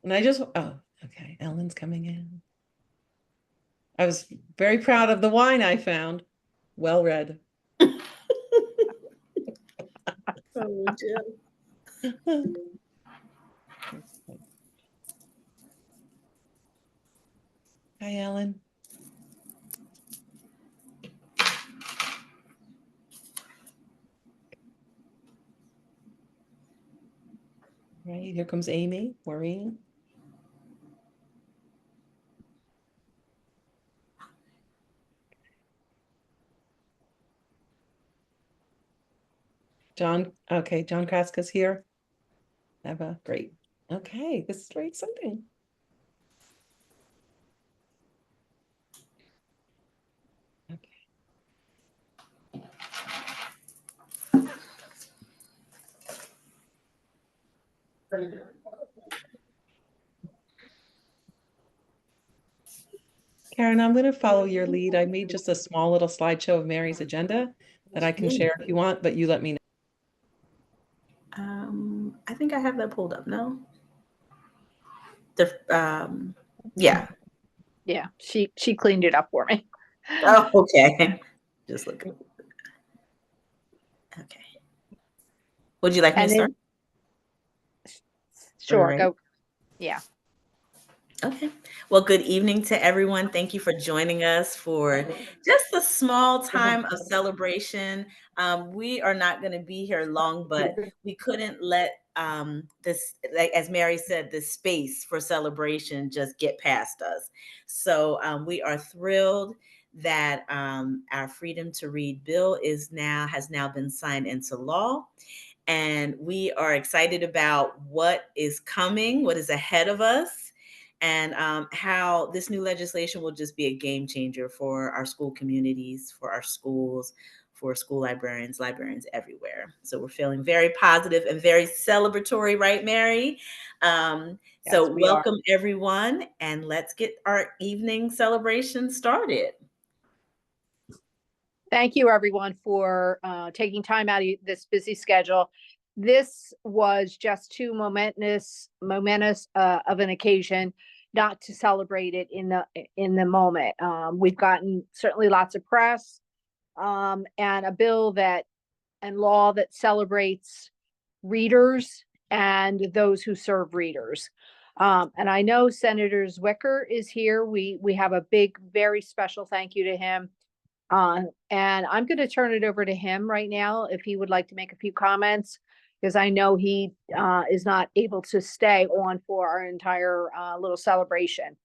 And oh, okay, Ellen's coming in. I was very proud of the wine I found. Well read. Oh, Jim. Hi, Ellen. Right, here comes Amy, Maureen. John, okay, John Kraska's here. Eva, great. Okay, this is very exciting. Karen, I'm going to follow your lead. I made just a small little slideshow of Mary's agenda that I can share if you want, but you let me know. I think I have that pulled up. No. Yeah. Yeah, she cleaned it up for me. Oh, okay. Just looking. Okay. Would you like me to start? Sure, Right. go. Yeah. Okay. Well, good evening to everyone. Thank you for joining us for just a small time of celebration. We are not going to be here long, but we couldn't let this, like as Mary said, this space for celebration just get past us. So we are thrilled that our Freedom to Read bill has now been signed into law. And we are excited about what is coming, what is ahead of us, and how this new legislation will just be a game changer for our school communities, for our schools, for school librarians everywhere. So we're feeling very positive and very celebratory, right, Mary? So welcome everyone, and let's get our evening celebration started. Thank you, everyone, for taking time out of this busy schedule. This was just too momentous of an occasion not to celebrate it in the moment. We've gotten certainly lots of press and a bill and law that celebrates readers and those who serve readers. And I know Senator Zwicker is here. We have a big, very special thank you to him. And I'm going to turn it over to him right now if he would like to make a few comments, because I know he is not able to stay on for our entire little celebration.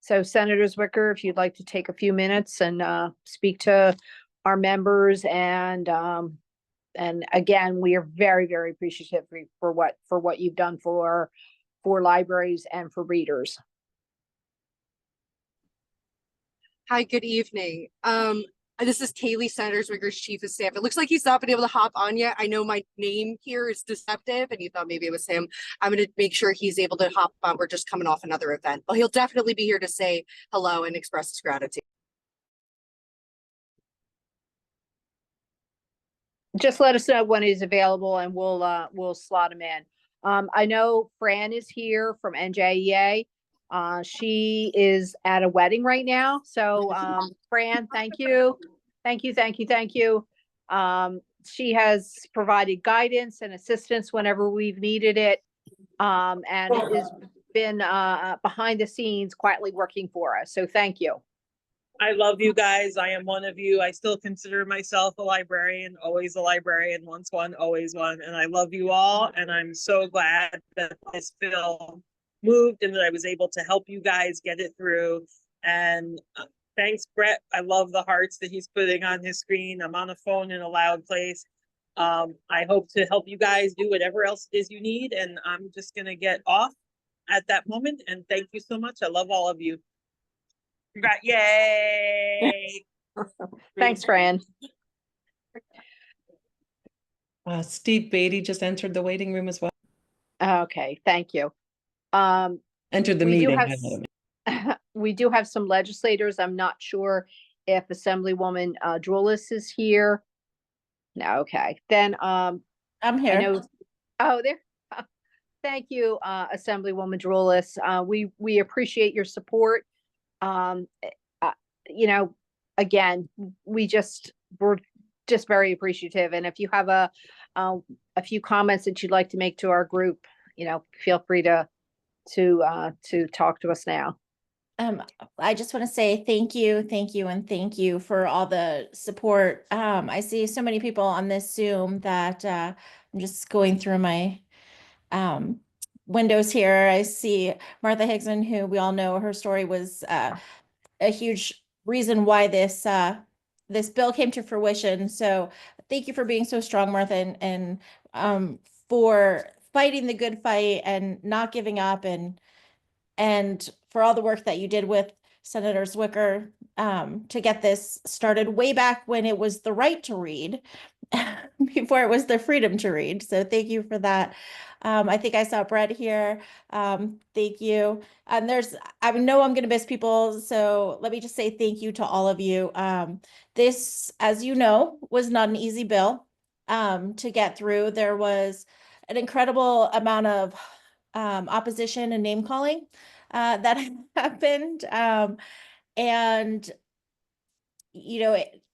So Senator Zwicker, if you'd like to take a few minutes and speak to our members, and again, we are very, very appreciative for what you've done for libraries and for readers. Hi, good evening. This is Kaylee, Senator Zwicker's chief of staff. It looks like he's not been able to hop on yet. I know my name here is deceptive and you thought maybe it was him. I'm going to make sure he's able to hop on. We're just coming off another event, but he'll definitely be here to say hello and express his gratitude. Just let us know when he's available and we'll slot him in. I know Fran is here from NJEA. She is at a wedding right now. So, Fran, thank you. Thank you. She has provided guidance and assistance whenever we've needed it. And has been behind the scenes quietly working for us. So thank you. I love you guys. I am one of you. I still consider myself a librarian, always a librarian, once one, always one. And I love you all. And I'm so glad that this bill moved and that I was able to help you guys get it through. And thanks, Brett. I love the hearts that he's putting on his screen. I'm on a phone in a loud place. I hope to help you guys do whatever else it is you need. And I'm just going to get off at that moment. And thank you so much. I love all of you. Yay! Thanks, Fran. Steve Beatty just entered the waiting room as well. Okay, thank you. Entered the meeting. We do have some legislators. I'm not sure if Assemblywoman Drulis is here. No, okay. Then I'm here. there. Thank you, Assemblywoman Drulis. We appreciate your support. Um, you know, again, we're just very appreciative. And if you have a few comments that you'd like to make to our group, feel free to talk to us now. I just want to say thank you, and thank you for all the support. I see so many people on this Zoom that I'm just going through my windows here. I see Martha Hickson, who we all know her story was a huge reason why this bill came to fruition. So thank you for being so strong, Martha, and for fighting the good fight and not giving up, and for all the work that you did with Senator Zwicker to get this started way back when it was the right to read, before it was the freedom to read. So thank you for that. I think I saw Brett here. Thank you. And I know I'm going to miss people, so let me just say thank you to all of you. This, as you know, was not an easy bill to get through. There was an incredible amount of opposition and name calling that happened. And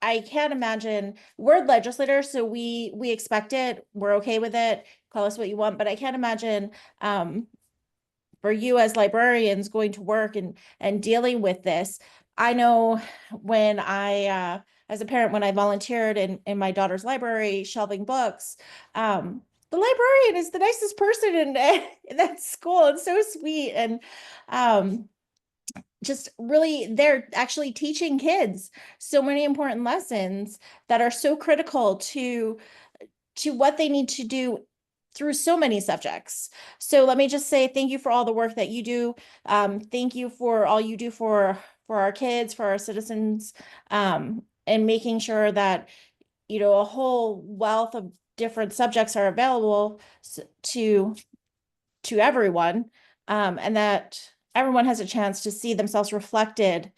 I can't imagine, we're legislators, so we expect it. We're okay with it. Call us what you want, but I can't imagine for you as librarians going to work and dealing with this. I know when as a parent, when I volunteered in my daughter's library, shelving books, the librarian is the nicest person in that school. It's so sweet. And just really, they're actually teaching kids so many important lessons that are so critical to what they need to do through so many subjects. So let me just say thank you for all the work that you do. Thank you for all you do for our kids, for our citizens, and making sure that a whole wealth of different subjects are available to everyone, and that everyone has a chance to see themselves reflected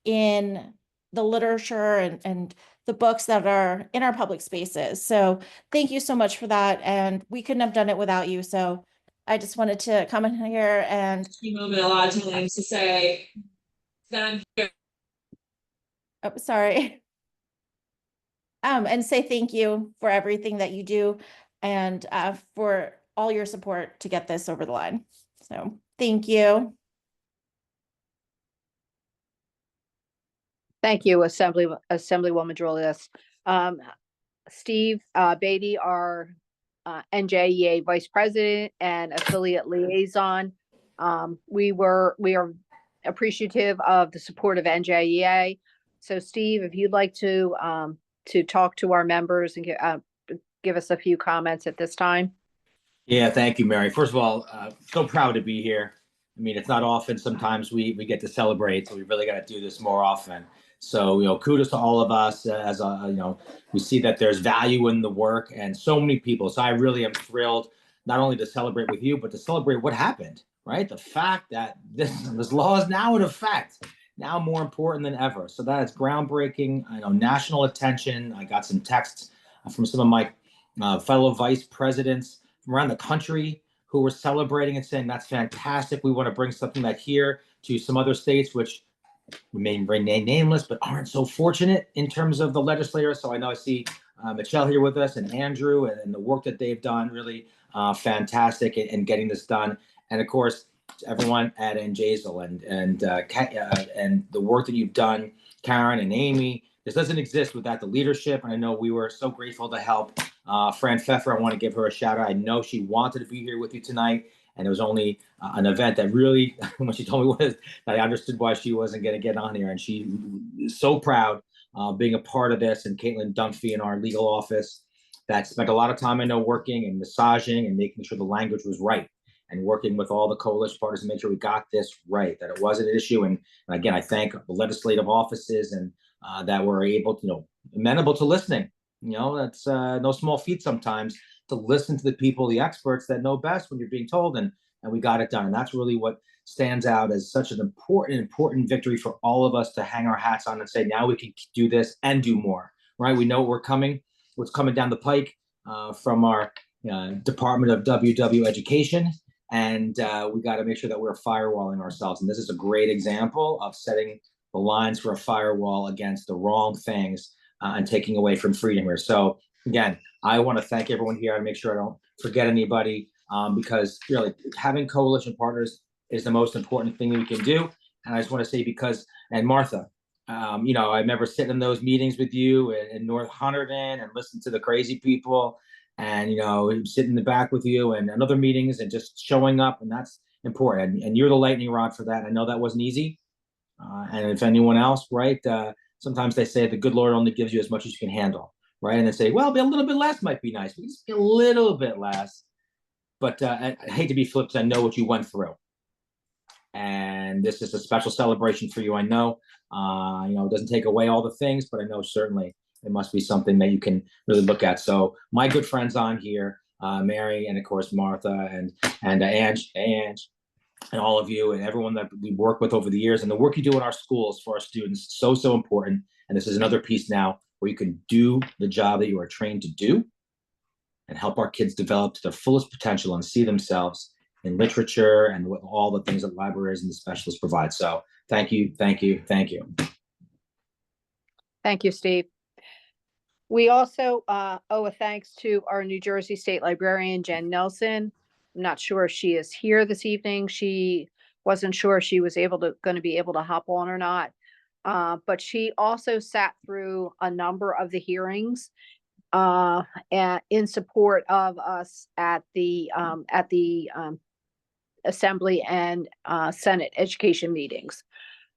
in the literature and the books that are in our public spaces. So thank you so much for that. And we couldn't have done it without you. So I just wanted to come in here and moment a lot of times to say that I'm here. Oh, sorry. And say thank you for everything that you do and for all your support to get this over the line. So thank you. Thank you, Assemblywoman Drulis. Steve Beatty, our NJEA Vice President and Affiliate Liaison. We are appreciative of the support of NJEA. So Steve, if you'd like to talk to our members and give us a few comments at this time. Yeah, thank you, Mary. First of all, so proud to be here. I mean, it's not often sometimes we get to celebrate, so we really got to do this more often. So, kudos to all of us as we see that there's value in the work and so many people. So I really am thrilled not only to celebrate with you, but to celebrate what happened, right? The fact that this law is now in effect, now more important than ever. So that is groundbreaking. I know national attention. I got some texts from some of my fellow vice presidents from around the country who were celebrating and saying, that's fantastic. We want to bring something like here to some other states, which remain nameless, but aren't so fortunate in terms of the legislators. So I know I see Michelle here with us and Andrew and the work that they've done, really fantastic in getting this done. And of course, everyone at NJASL and the work that you've done, Karen and Amy. This doesn't exist without the leadership. And I know we were so grateful to help Fran Pfeffer. I want to give her a shout out. I know she wanted to be here with you tonight. And it was only an event that really, when she told me that I understood why she wasn't going to get on here. And she is so proud being a part of this. And Caitlin Dunphy in our legal office that spent a lot of time, I know, working and massaging and making sure the language was right and working with all the coalition partners to make sure we got this right, that it wasn't an issue. And again, I thank the legislative offices and that were able to, amenable to listening. That's no small feat sometimes to listen to the people, the experts that know best when you're being told, and we got it done. And that's really what stands out as such an important victory for all of us to hang our hats on and say, now we can do this and do more, right? We know what's coming down the pike from our Department of WW Education. and we got to make sure that we're firewalling ourselves. And this is a great example of setting the lines for a firewall against the wrong things and taking away from freedom here. So again, I want to thank everyone here and make sure I don't forget anybody, because really having coalition partners is the most important thing we can do. And I just want to say, and Martha, you know, I remember sitting in those meetings with you in North Hunterdon and listening to the crazy people, and, you know, sitting in the back with you and other meetings and just showing up. And that's important. And you're the lightning rod for that. I know that wasn't easy. And if anyone else, right, sometimes they say the good Lord only gives you as much as you can handle, right? And they say, well, a little bit less might be nice. Just be a little bit less. But I hate to be flipped. I know what you went through. And this is a special celebration for you. I know, you know, it doesn't take away all the things, but I know certainly it must be something that you can really look at. So my good friends on here, Mary, and of course, Martha, and Ange, and all of you and everyone that we work with over the years, and the work you do in our schools for our students, so important. And this is another piece now where you can do the job that you are trained to do and help our kids develop to their fullest potential and see themselves in literature and all the things that libraries and the specialists provide. So thank you, thank you, thank you. Thank you, Steve. We also owe a thanks to our New Jersey State Librarian, Jen Nelson. I'm not sure if she is here this evening. She wasn't sure if she was going to be able to hop on or not. But she also sat through a number of the hearings in support of us at the Assembly and Senate education meetings.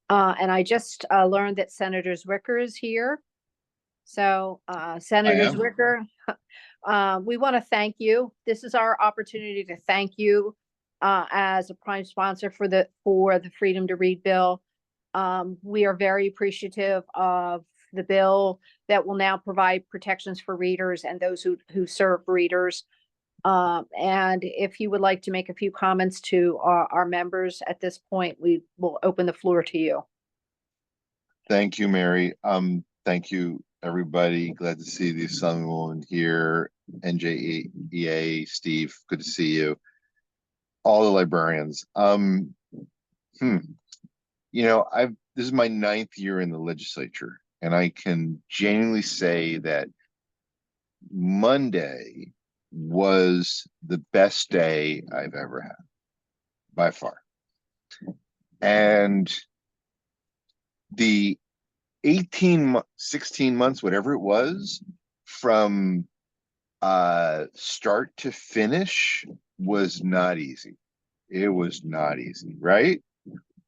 And I just learned that Senator Zwicker is here. So Senator Zwicker, we want to thank you. This is our opportunity to thank you as a prime sponsor for the Freedom to Read bill. We are very appreciative of the bill that will now provide protections for readers and those who serve readers. And if you would like to make a few comments to our members at this point, we will open the floor to you. Thank you, Mary. Thank you, everybody. Glad to see the Sun Woman here. NJEA, Steve, good to see you. All the librarians. You know, this is my 9th year in the legislature, and I can genuinely say that Monday was the best day I've ever had, by far. And the 16 months, whatever it was, from start to finish was not easy. It was not easy, right?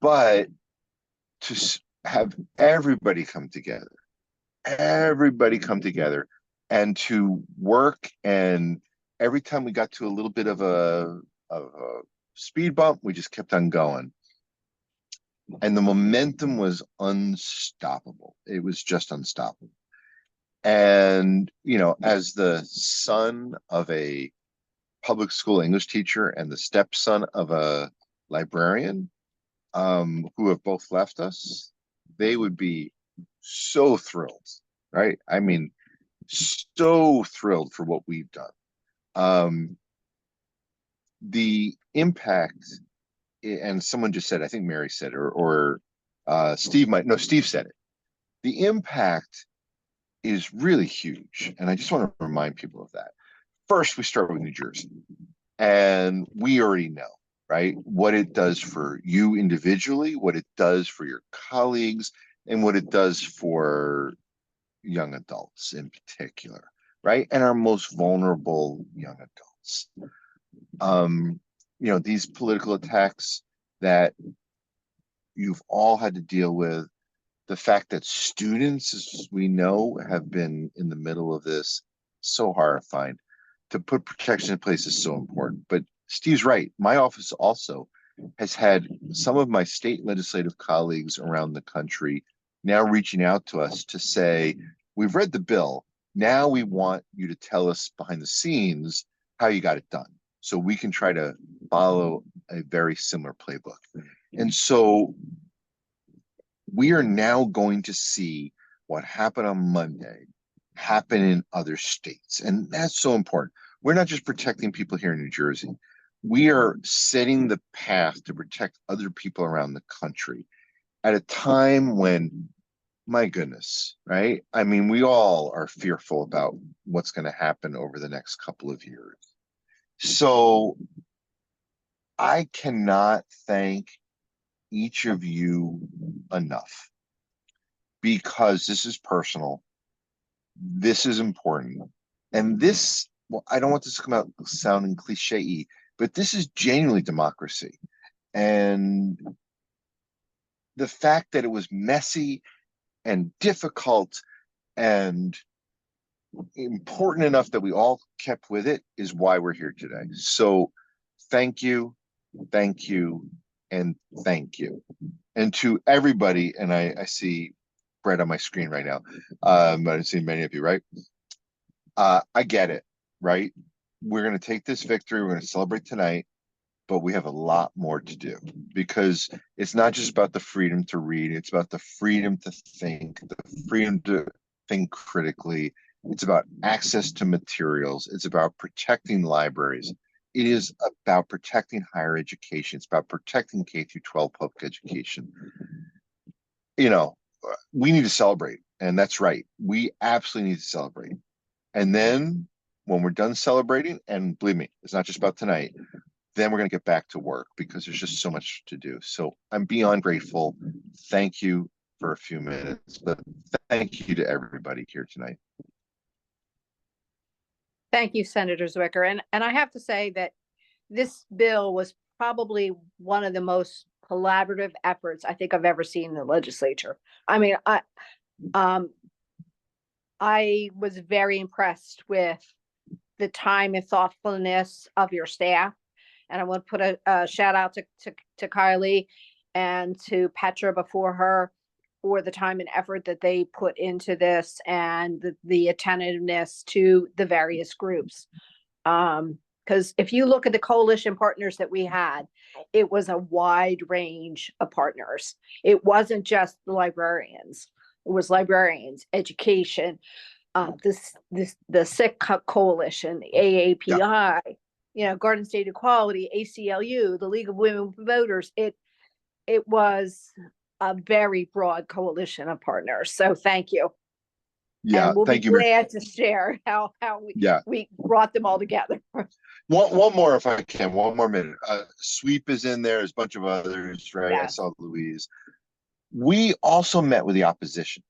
But to have everybody come together and to work, and every time we got to a little bit of a speed bump, we just kept on going. And the momentum was unstoppable. It was just unstoppable. And, you know, as the son of a public school English teacher and the stepson of a librarian, who have both left us, they would be so thrilled, right? I mean, so thrilled for what we've done. The impact, and someone just said, I think Mary said, or Steve said it. The impact is really huge. And I just want to remind people of that. First, we start with New Jersey, and we already know, right, what it does for you individually, what it does for your colleagues, and what it does for young adults in particular, right? And our most vulnerable young adults. You know, these political attacks that you've all had to deal with, the fact that students, as we know, have been in the middle of this, so horrifying. To put protection in place is so important. But Steve's right. My office also has had some of my state legislative colleagues around the country now reaching out to us to say, we've read the bill. Now we want you to tell us behind the scenes how you got it done, so we can try to follow a very similar playbook. And so we are now going to see what happened on Monday happen in other states. And that's so important. We're not just protecting people here in New Jersey. we are setting the path to protect other people around the country at a time when, my goodness, right? I mean, we all are fearful about what's going to happen over the next couple of years. So I cannot thank each of you enough, because this is personal. This is important. And this, well, I don't want this to come out sounding cliche-y, but this is genuinely democracy. And the fact that it was messy and difficult and important enough that we all kept with it is why we're here today. So thank you, and thank you. And to everybody, and I see Brett on my screen right now. I see many of you, right? I get it, right? We're going to take this victory. We're going to celebrate tonight, but we have a lot more to do, because it's not just about the freedom to read. It's about the freedom to think, the freedom to think critically. It's about access to materials. It's about protecting libraries. It is about protecting higher education. It's about protecting K through 12 public education. You know, we need to celebrate, and that's right. We absolutely need to celebrate. And then when we're done celebrating, and believe me, it's not just about tonight, then we're going to get back to work, because there's just so much to do. So I'm beyond grateful. Thank you for a few minutes, but thank you to everybody here tonight. Thank you, Senator Zwicker. And I have to say that this bill was probably one of the most collaborative efforts I think I've ever seen in the legislature. I mean, I was very impressed with the time and thoughtfulness of your staff. And I want to put a shout out to Kylie and to Petra before her for the time and effort that they put into this, and the attentiveness to the various groups. Because if you look at the coalition partners that we had, it was a wide range of partners. It wasn't just the librarians. It was librarians, education, the SIC Coalition, the AAPI, you know, Garden State Equality, ACLU, the League of Women Voters. It was a very broad coalition of partners. So thank you. Yeah, and we'll thank be you. glad to share how we brought them all together. One more, if I can, one more minute. Sweep is in there. There's a bunch of others, right? I Yes. saw Louise. We also met with the opposition,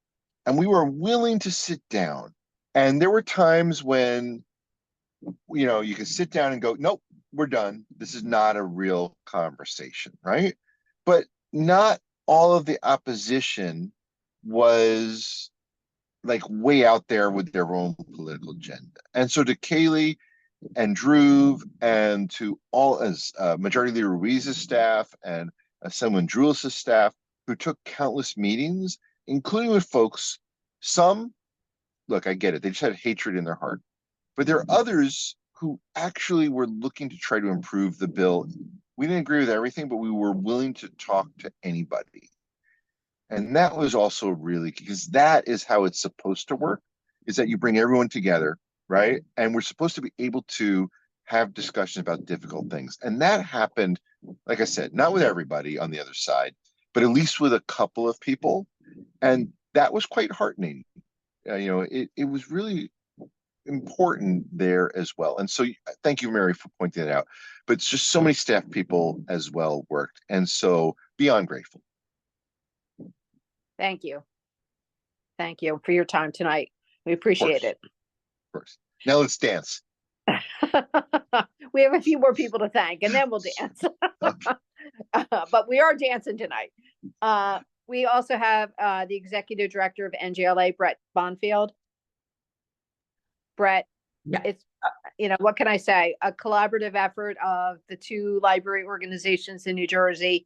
and we were willing to sit down. And there were times when, you know, you could sit down and go, nope, we're done. This is not a real conversation, right? But not all of the opposition was like way out there with their own political agenda. And so to Kaylee and Drew, and to all, as Majority Leader Ruiz's staff and Assemblyman Drulis' staff, who took countless meetings, including with folks, some, look, I get it, they just had hatred in their heart. But there are others who actually were looking to try to improve the bill. We didn't agree with everything, but we were willing to talk to anybody. And that was also really, because that is how it's supposed to work, is that you bring everyone together, right? And we're supposed to be able to have discussions about difficult things. And that happened, like I said, not with everybody on the other side, but at least with a couple of people. And that was quite heartening. You know, it was really important there as well. And so thank you, Mary, for pointing that out. But it's just so many staff people as well worked. And so beyond grateful. Thank you. Thank you for your time tonight. We appreciate it. Of course. Now let's dance. We have a few more people to thank, and then we'll dance. But we are dancing tonight. We also have the Executive Director of NJLA, Brett Bonfield. Brett, it's, you know, what can I say? A collaborative effort of the two library organizations in New Jersey.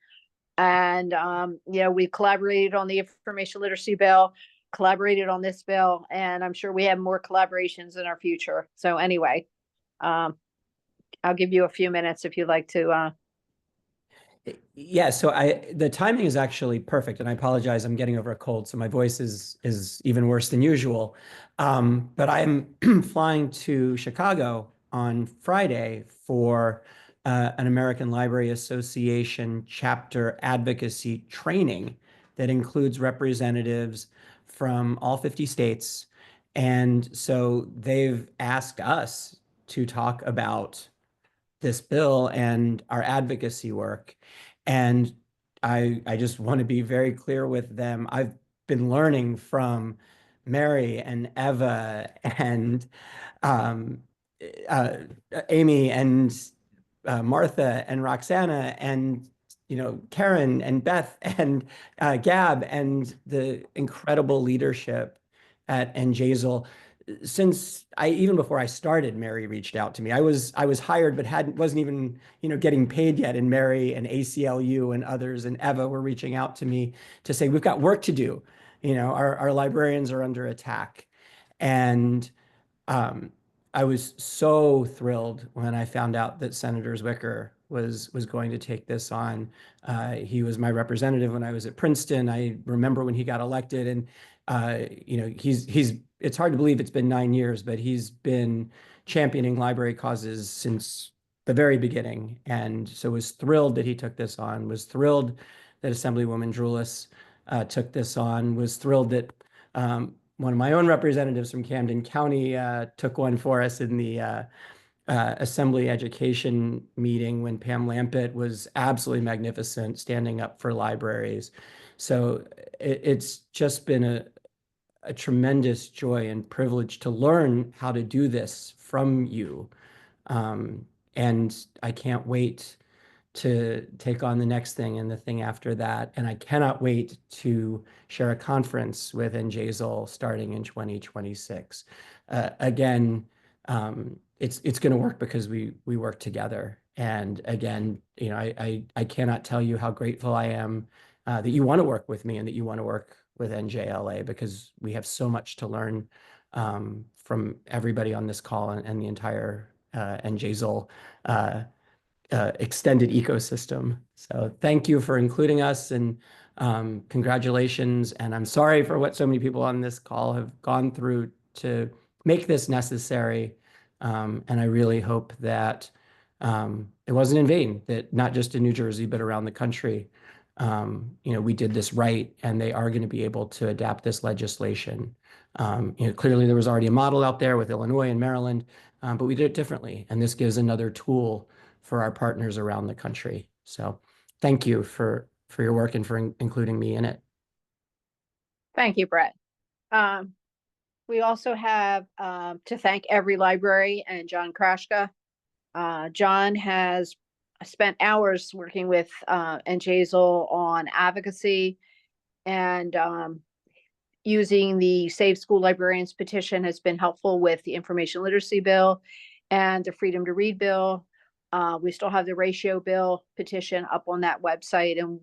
And, you know, we collaborated on the information literacy bill, collaborated on this bill, and I'm sure we have more collaborations in our future. So anyway, I'll give you a few minutes if you'd like to. Yeah, so the timing is actually perfect, and I apologize, I'm getting over a cold, so my voice is even worse than usual. But I'm flying to Chicago on Friday for an American Library Association chapter advocacy training that includes representatives from all 50 states. And so they've asked us to talk about this bill and our advocacy work. And I just want to be very clear with them. I've been learning from Mary and Eva and um, uh, Amy and Martha and Roxana and Karen and Beth and Gab and the incredible leadership at NJASL. Since even before I started, Mary reached out to me. I was hired, but wasn't even getting paid yet. And Mary and ACLU and others and Eva were reaching out to me to say we've got work to do. Our librarians are under attack, and I was so thrilled when I found out that Senator Zwicker was going to take this on. He was my representative when I was at Princeton. I remember when he got elected, and it's hard to believe it's been 9 years, but he's been championing library causes since the very beginning. And so was thrilled that he took this on, was thrilled that Assemblywoman Drulis took this on, was thrilled that one of my own representatives from Camden County took one for us in the Assembly Education meeting when Pam Lampett was absolutely magnificent standing up for libraries. So it's just been a tremendous joy and privilege to learn how to do this from you. And I can't wait to take on the next thing and the thing after that. And I cannot wait to share a conference with NJASL starting in 2026. Again, it's going to work because we work together. And again, I cannot tell you how grateful I am that you want to work with me and that you want to work with NJLA, because we have so much to learn from everybody on this call and the entire NJASL extended ecosystem. So thank you for including us, and congratulations. And I'm sorry for what so many people on this call have gone through to make this necessary. And I really hope that it wasn't in vain, that not just in New Jersey, but around the country, we did this right, and they are going to be able to adapt this legislation. Clearly there was already a model out there with Illinois and Maryland, but we did it differently. And this gives another tool for our partners around the country. So thank you for your work and for including me in it. Thank you, Brett. We also have to thank every library and John Krashka. John has spent hours working with NJASL on advocacy, and using the Save School Librarians petition has been helpful with the information literacy bill and the freedom to read bill. We still have the ratio bill petition up on that website, and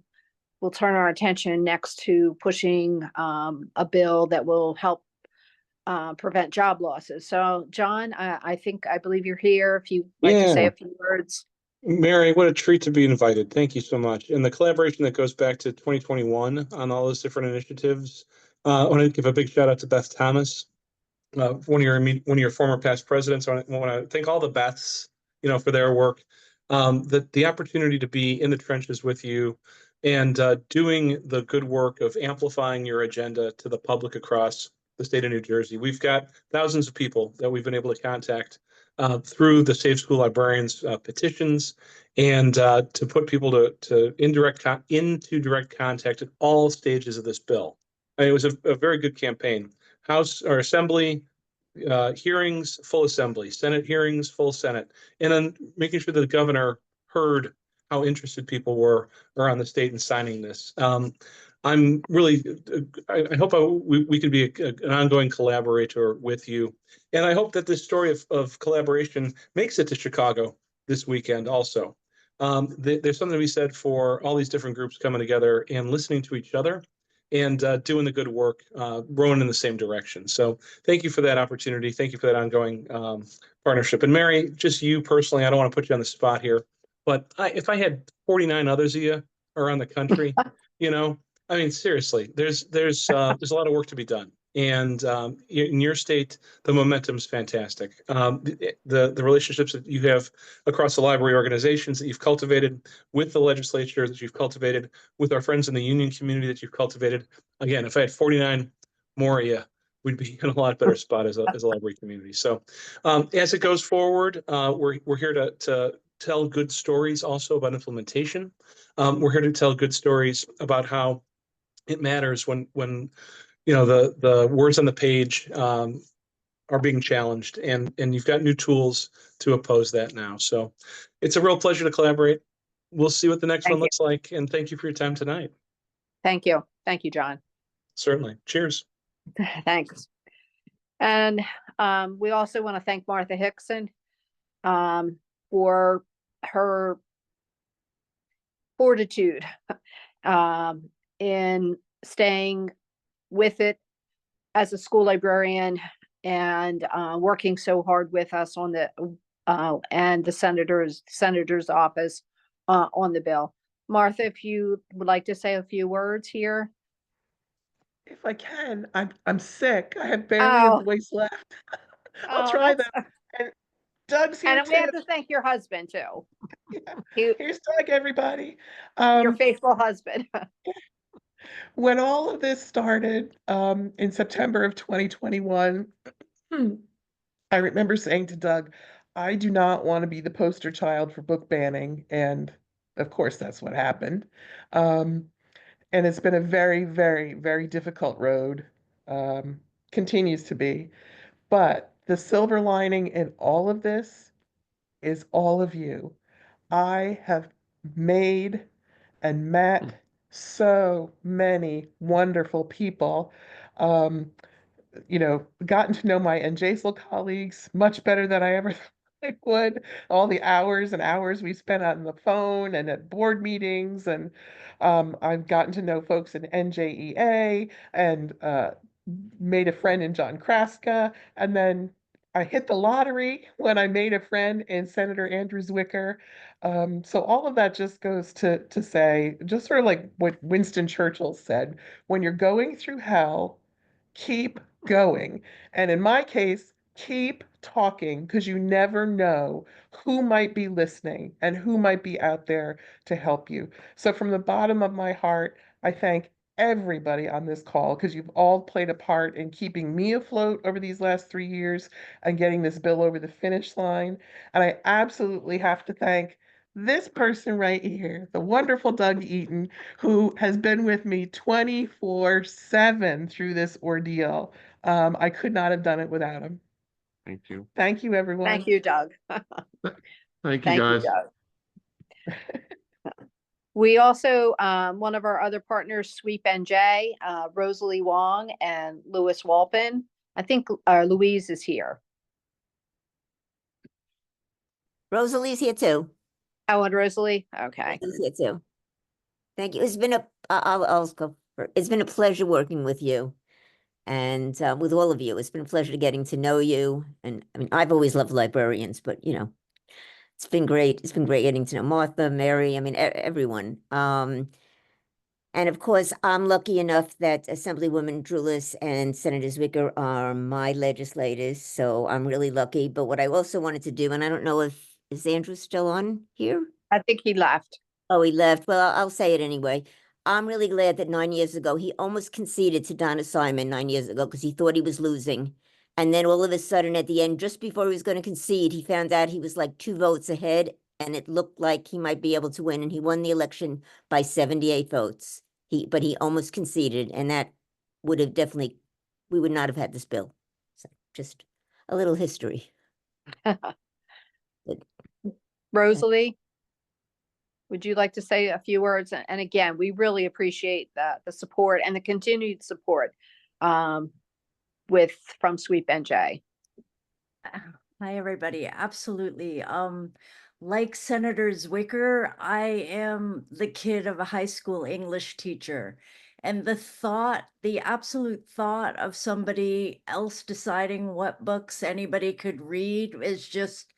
we'll turn our attention next to pushing a bill that will help prevent job losses. So John, I believe you're here. If you'd like to say a few words. Mary, what a treat to be invited. Thank you so much. And the collaboration that goes back to 2021 on all those different initiatives. I want to give a big shout out to Beth Thomas, one of your former past presidents. I want to thank all the Beths, for their work. The opportunity to be in the trenches with you and doing the good work of amplifying your agenda to the public across the state of New Jersey. We've got thousands of people that we've been able to contact through the Save School Librarians petitions, and to put people into direct contact at all stages of this bill. It was a very good campaign. House or Assembly hearings, full Assembly, Senate hearings, full Senate, and then making sure that the governor heard how interested people were around the state in signing this. I'm really, I hope we can be an ongoing collaborator with you. And I hope that this story of collaboration makes it to Chicago this weekend also. There's something to be said for all these different groups coming together and listening to each other and doing the good work, rowing in the same direction. So thank you for that opportunity. Thank you for that ongoing partnership. And Mary, just you personally, I don't want to put you on the spot here, but if I had 49 others of you around the country, seriously, there's a lot of work to be done. And in your state, the momentum's fantastic. The relationships that you have across the library organizations that you've cultivated with the legislature, that you've cultivated with our friends in the union community, that you've cultivated. Again, if I had 49 more of you, we'd be in a lot better spot as a library community. So as it goes forward, we're here to tell good stories also about implementation. We're here to tell good stories about how it matters when the words on the page are being challenged, and you've got new tools to oppose that now. So it's a real pleasure to collaborate. We'll see what the next one looks like, and thank you for your time tonight. Thank you. Thank you, John. Certainly. Cheers. Thanks. And we also want to thank Martha Hickson for her fortitude in staying with it as a school librarian and working so hard with us on the and the senator's office on the bill. Martha, if you would like to say a few words here. If I can, I'm sick. I have barely a voice left. I'll try them. And Doug's here and too. we have to thank your husband too. Yeah. Here's Doug, everybody. Your faithful husband. When all of this started in September of 2021, I remember saying to Doug, I do not want to be the poster child for book banning. And of course, that's what happened. And it's been a very, very, very difficult road, continues to be. But the silver lining in all of this is all of you. I have made and met so many wonderful people. Gotten to know my NJASL colleagues much better than I ever thought I would. All the hours and hours we spent on the phone and at board meetings, and I've gotten to know folks in NJEA and made a friend in John Kraska, and then I hit the lottery when I made a friend in Senator Andrew Zwicker. So all of that just goes to say, just sort of like what Winston Churchill said, when you're going through hell, keep going. And in my case, keep talking, because you never know who might be listening and who might be out there to help you. So from the bottom of my heart, I thank everybody on this call, because you've all played a part in keeping me afloat over these last 3 years and getting this bill over the finish line. And I absolutely have to thank this person right here, the wonderful Doug Eaton, who has been with me 24/7 through this ordeal. I could not have done it without him. Thank you. Thank you, everyone. Thank you, Doug. Thank you, guys. We also, one of our other partners, Sweep NJ, Rosalie Wong and Louis Walpin. I think Louise is here. Rosalie's here too. Oh, and Rosalie? Okay. Rosalie's here too. Thank you. It's been I'll go for, it's been a pleasure working with you and with all of you. It's been a pleasure getting to know you. And I mean, I've always loved librarians, but it's been great. It's been great getting to know Martha, Mary, I mean, everyone. And of course, I'm lucky enough that Assemblywoman Drulis and Senator Zwicker are my legislators, so I'm really lucky. But what I also wanted to do, and I don't know if, is Andrew still on here? I think he left. Oh, he left. Well, I'll say it anyway. I'm really glad that 9 years ago, he almost conceded to Donna Simon 9 years ago because he thought he was losing. And then all of a sudden at the end, just before he was going to concede, he found out he was like 2 votes ahead and it looked like he might be able to win. And he won the election by 78 votes. But he almost conceded, and that would have definitely, we would not have had this bill. So just a little history. Rosalie, would you like to say a few words? And again, we really appreciate the support and the continued support from Sweep NJ. Hi, everybody. Absolutely. Like Senator Zwicker, I am the kid of a high school English teacher. And the absolute thought of somebody else deciding what books anybody could read is just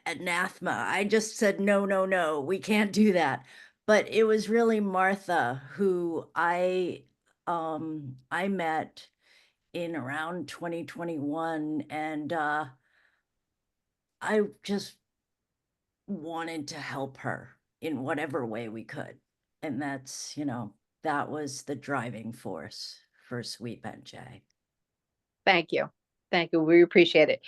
anathema. I just said, no, no, no, we can't do that. But it was really Martha who I met in around 2021, and I just wanted to help her in whatever way we could. And that's, that was the driving force for Sweep NJ. Thank you. Thank you. We appreciate it.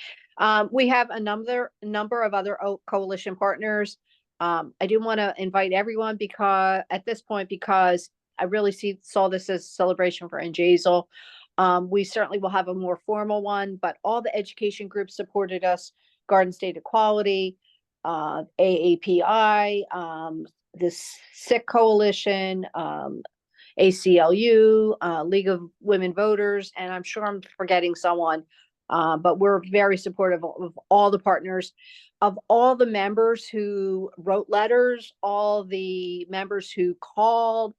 We have a number of other coalition partners. I do want to invite everyone because at this point, because I really saw this as a celebration for NJASL. We certainly will have a more formal one, but all the education groups supported us: Garden State Equality, AAPI, the SICK Coalition, ACLU, League of Women Voters, and I'm sure I'm forgetting someone. But we're very supportive of all the partners, of all the members who wrote letters, all the members who called,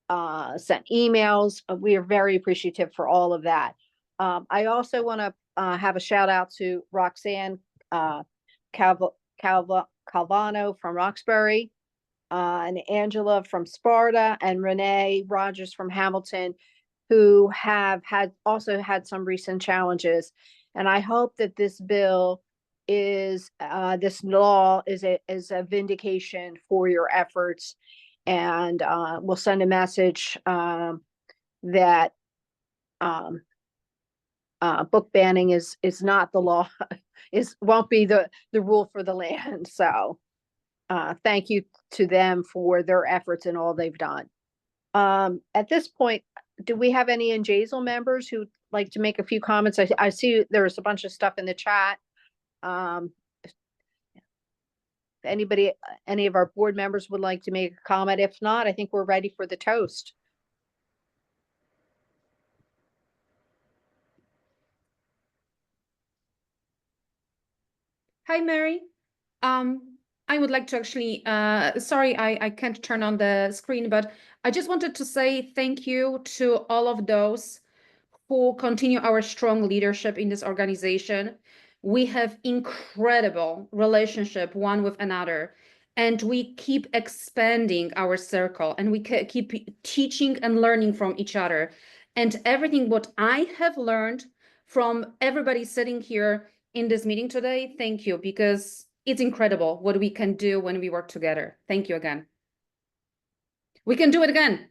sent emails. We are very appreciative for all of that. I also want to have a shout out to Roxanne Calvano from Roxbury, and Angela from Sparta, and Renee Rogers from Hamilton, who have also had some recent challenges. And I hope that this bill this law is a vindication for your efforts, and we'll send a message that book banning is not the law, won't be the rule for the land. So thank you to them for their efforts and all they've done. At this point, do we have any NJASL members who'd like to make a few comments? I see there's a bunch of stuff in the chat. If any of our board members would like to make a comment? If not, I think we're ready for the toast. Hi, Mary. I would like to actually, sorry, I can't turn on the screen, but I just wanted to say thank you to all of those who continue our strong leadership in this organization. We have incredible relationship one with another, and we keep expanding our circle, and we keep teaching and learning from each other. And everything what I have learned from everybody sitting here in this meeting today, thank you, because it's incredible what we can do when we work together. Thank you again. We can do it again.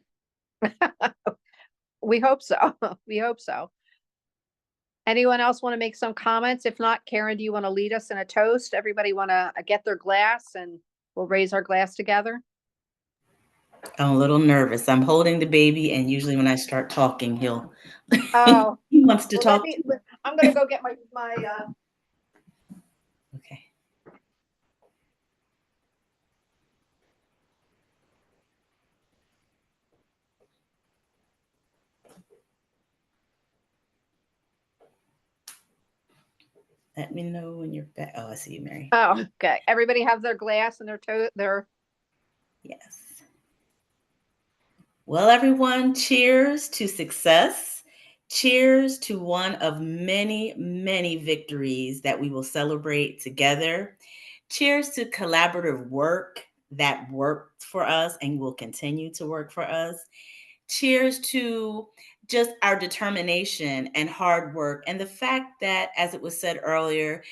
We hope so. We hope so. Anyone else want to make some comments? If not, Karen, do you want to lead us in a toast? Everybody want to get their glass and we'll raise our glass together? I'm a little nervous. I'm holding the baby, and usually when I start talking, he wants to talk. I'm going to go get my Okay. Let me know when you're back. Oh, I see you, Mary. Oh, okay. Everybody have their glass and their Yes. Well, everyone, cheers to success. Cheers to one of many, many victories that we will celebrate together. Cheers to collaborative work that worked for us and will continue to work for us. Cheers to just our determination and hard work, and the fact that, as it was said earlier,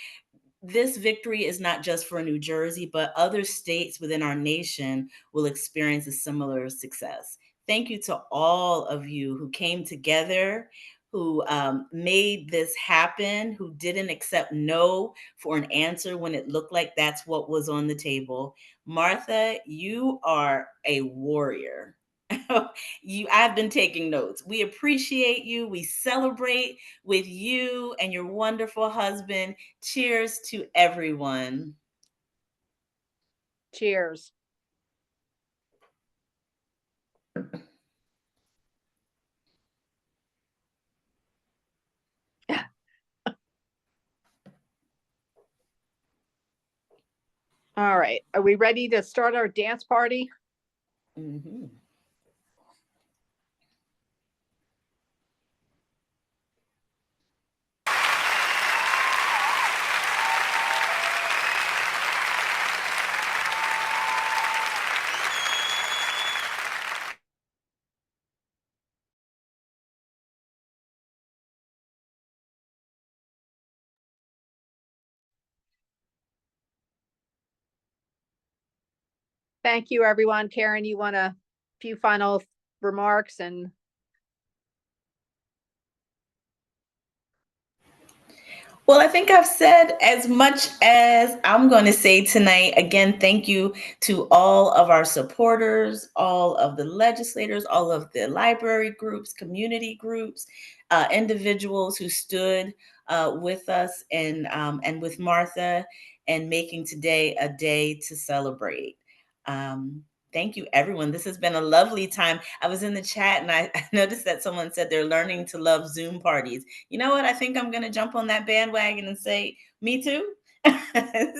this victory is not just for New Jersey, but other states within our nation will experience a similar success. Thank you to all of you who came together, who made this happen, who didn't accept no for an answer when it looked like that's what was on the table. Martha, you are a warrior. I've been taking notes. We appreciate you. We celebrate with you and your wonderful husband. Cheers to everyone. Cheers. All right. Are we ready to start our dance party? Mm-hmm. Thank you, everyone. Karen, you want a few final remarks and Well, I think I've said as much as I'm going to say tonight. Again, thank you to all of our supporters, all of the legislators, all of the library groups, community groups, individuals who stood with us and with Martha and making today a day to celebrate. Thank you, everyone. This has been a lovely time. I was in the chat and I noticed that someone said they're learning to love Zoom parties. You know what? I think I'm going to jump on that bandwagon and say, me too. And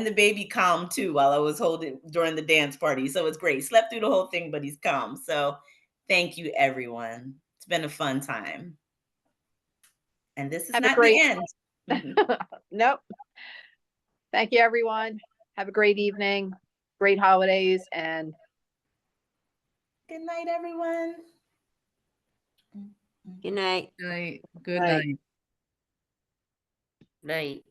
the baby calmed too while I was holding during the dance party. So it's great. Slept through the whole thing, but he's calm. So thank you, everyone. It's been a fun time. And this is have a not great the end. Nope. Thank you, everyone. Have a great evening, great holidays, and Good night, everyone. Good night. Good night. Good Night. night. Night.